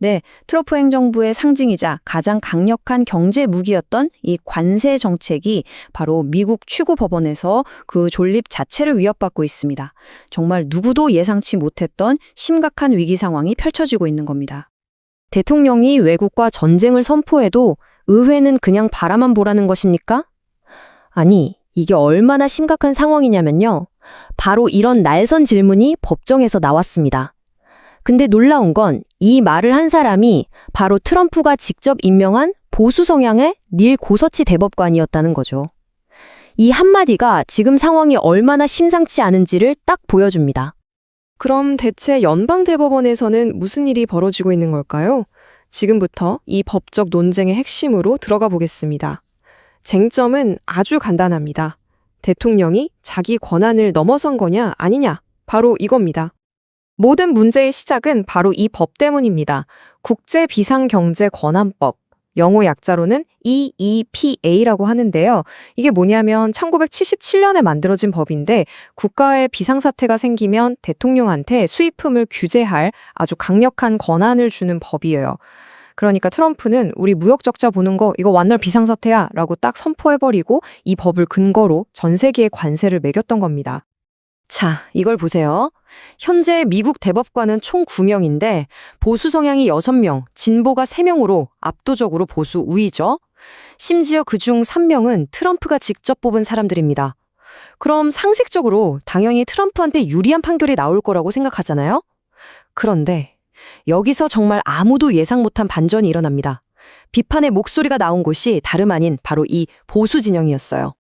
네, 트럼프 행정부의 상징이자 가장 강력한 경제 무기였던 이 관세 정책이 바로 미국 최고 법원에서 그 존립 자체를 위협받고 있습니다. 정말 누구도 예상치 못했던 심각한 위기 상황이 펼쳐지고 있는 겁니다. 대통령이 외국과 전쟁을 선포해도 의회는 그냥 바라만 보라는 것입니까? 아니, 이게 얼마나 심각한 상황이냐면요. 바로 이런 날선 질문이 법정에서 나왔습니다. 근데 놀라운 건 이 말을 한 사람이 바로 트럼프가 직접 임명한 보수 성향의 닐 고서치 대법관이었다는 거죠. 이 한마디가 지금 상황이 얼마나 심상치 않은지를 딱 보여줍니다. 그럼 대체 연방대법원에서는 무슨 일이 벌어지고 있는 걸까요? 지금부터 이 법적 논쟁의 핵심으로 들어가 보겠습니다. 쟁점은 아주 간단합니다. 대통령이 자기 권한을 넘어선 거냐 아니냐, 바로 이겁니다. 모든 문제의 시작은 바로 이 법 때문입니다. 국제비상경제권한법, 영어 약자로는 EEPA라고 하는데요. 이게 뭐냐면 1977년에 만들어진 법인데 국가에 비상사태가 생기면 대통령한테 수입품을 규제할 아주 강력한 권한을 주는 법이에요. 그러니까 트럼프는 우리 무역 적자 보는 거 이거 완전 비상사태야 라고 딱 선포해버리고 이 법을 근거로 전 세계에 관세를 매겼던 겁니다. 자, 이걸 보세요. 현재 미국 대법관은 총 9명인데 보수 성향이 6명, 진보가 3명으로 압도적으로 보수 우위죠. 심지어 그중 3명은 트럼프가 직접 뽑은 사람들입니다. 그럼 상식적으로 당연히 트럼프한테 유리한 판결이 나올 거라고 생각하잖아요? 그런데 여기서 정말 아무도 예상 못한 반전이 일어납니다. 비판의 목소리가 나온 곳이 다름 아닌 바로 이 보수 진영이었어요.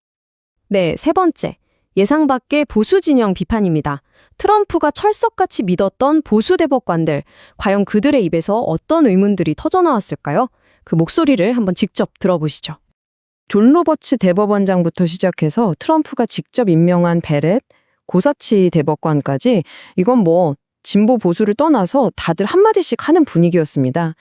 네, 세 번째. 예상 밖의 보수 진영 비판입니다. 트럼프가 철석같이 믿었던 보수 대법관들, 과연 그들의 입에서 어떤 의문들이 터져나왔을까요? 그 목소리를 한번 직접 들어보시죠. 존 로버츠 대법원장부터 시작해서 트럼프가 직접 임명한 베렛, 고사치 대법관까지 이건 뭐 진보 보수를 떠나서 다들 한마디씩 하는 분위기였습니다.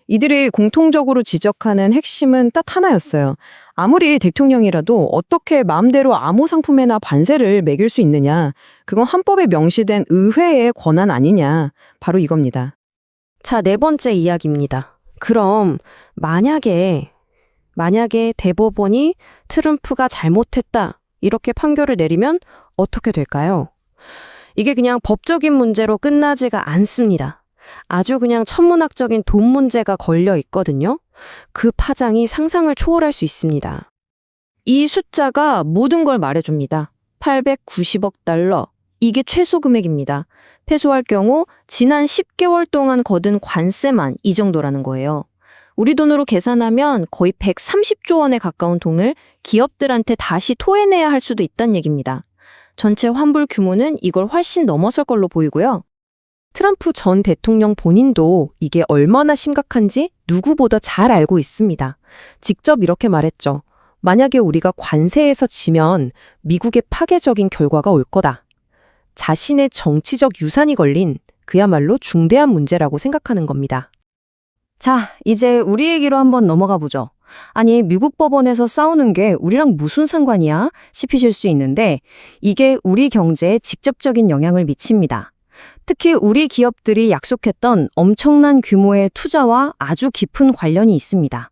이들이 공통적으로 지적하는 핵심은 딱 하나였어요. 아무리 대통령이라도 어떻게 마음대로 아무 상품에나 관세를 매길 수 있느냐. 그건 헌법에 명시된 의회의 권한 아니냐. 바로 이겁니다. 자, 네 번째 이야기입니다. 그럼 만약에 대법원이 트럼프가 잘못했다 이렇게 판결을 내리면 어떻게 될까요? 이게 그냥 법적인 문제로 끝나지가 않습니다. 아주 그냥 천문학적인 돈 문제가 걸려 있거든요. 그 파장이 상상을 초월할 수 있습니다. 이 숫자가 모든 걸 말해줍니다. 890억 달러. 이게 최소 금액입니다. 패소할 경우 지난 10개월 동안 거둔 관세만 이 정도라는 거예요. 우리 돈으로 계산하면 거의 130조 원에 가까운 돈을 기업들한테 다시 토해내야 할 수도 있다는 얘기입니다. 전체 환불 규모는 이걸 훨씬 넘어설 걸로 보이고요. 트럼프 전 대통령 본인도 이게 얼마나 심각한지 누구보다 잘 알고 있습니다. 직접 이렇게 말했죠. 만약에 우리가 관세에서 지면 미국의 파괴적인 결과가 올 거다. 자신의 정치적 유산이 걸린 그야말로 중대한 문제라고 생각하는 겁니다. 자, 이제 우리 얘기로 한번 넘어가 보죠. 아니, 미국 법원에서 싸우는 게 우리랑 무슨 상관이야? 싶으실 수 있는데 이게 우리 경제에 직접적인 영향을 미칩니다. 특히 우리 기업들이 약속했던 엄청난 규모의 투자와 아주 깊은 관련이 있습니다.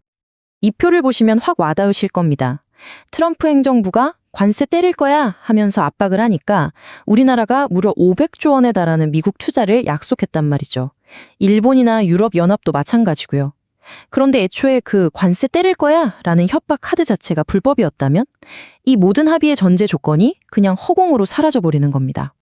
이 표를 보시면 확 와닿으실 겁니다. 트럼프 행정부가 관세 때릴 거야 하면서 압박을 하니까 우리나라가 무려 500조 원에 달하는 미국 투자를 약속했단 말이죠. 일본이나 유럽연합도 마찬가지고요. 그런데 애초에 그 관세 때릴 거야 라는 협박 카드 자체가 불법이었다면 이 모든 합의의 전제 조건이 그냥 허공으로 사라져버리는 겁니다.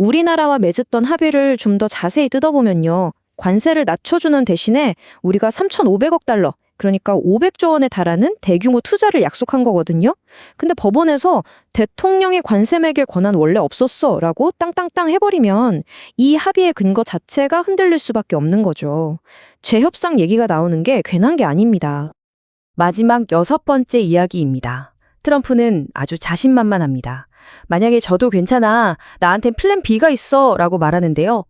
우리나라와 맺었던 합의를 좀 더 자세히 뜯어보면요. 관세를 낮춰주는 대신에 우리가 3,500억 달러, 그러니까 500조 원에 달하는 대규모 투자를 약속한 거거든요. 근데 법원에서 대통령이 관세 매길 권한 원래 없었어 라고 땅땅땅 해버리면 이 합의의 근거 자체가 흔들릴 수밖에 없는 거죠. 재협상 얘기가 나오는 게 괜한 게 아닙니다. 마지막 6번째 이야기입니다. 트럼프는 아주 자신만만합니다. 만약에 저도 괜찮아, 나한텐 플랜 B가 있어 라고 말하는데요.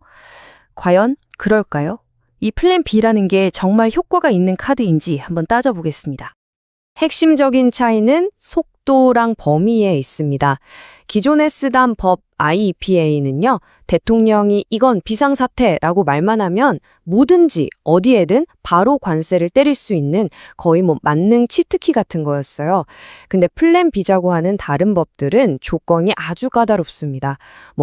과연 그럴까요? 이 플랜 B라는 게 정말 효과가 있는 카드인지 한번 따져보겠습니다. 핵심적인 차이는 속도. 속도랑 범위에 있습니다. 기존에 쓰던 법 IEPA는요, 대통령이 이건 비상사태라고 말만 하면 뭐든지 어디에든 바로 관세를 때릴 수 있는 거의 만능 치트키 같은 거였어요. 근데 플랜 B자고 하는 다른 법들은 조건이 아주 까다롭습니다.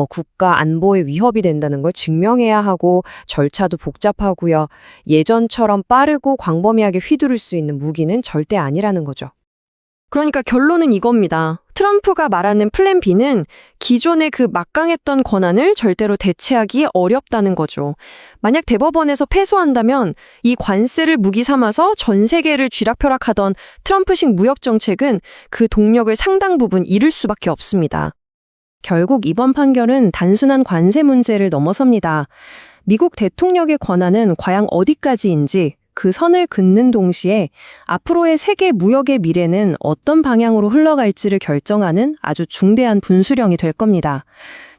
국가 안보에 위협이 된다는 걸 증명해야 하고 절차도 복잡하고요. 예전처럼 빠르고 광범위하게 휘두를 수 있는 무기는 절대 아니라는 거죠. 그러니까 결론은 이겁니다. 트럼프가 말하는 플랜 B는 기존의 그 막강했던 권한을 절대로 대체하기 어렵다는 거죠. 만약 대법원에서 패소한다면 이 관세를 무기 삼아서 전 세계를 쥐락펴락하던 트럼프식 무역 정책은 그 동력을 상당 부분 잃을 수밖에 없습니다. 결국 이번 판결은 단순한 관세 문제를 넘어섭니다. 미국 대통령의 권한은 과연 어디까지인지 그 선을 긋는 동시에 앞으로의 세계 무역의 미래는 어떤 방향으로 흘러갈지를 결정하는 아주 중대한 분수령이 될 겁니다.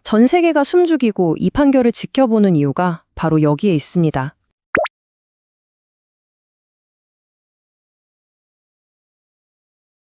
전 세계가 숨죽이고 이 판결을 지켜보는 이유가 바로 여기에 있습니다.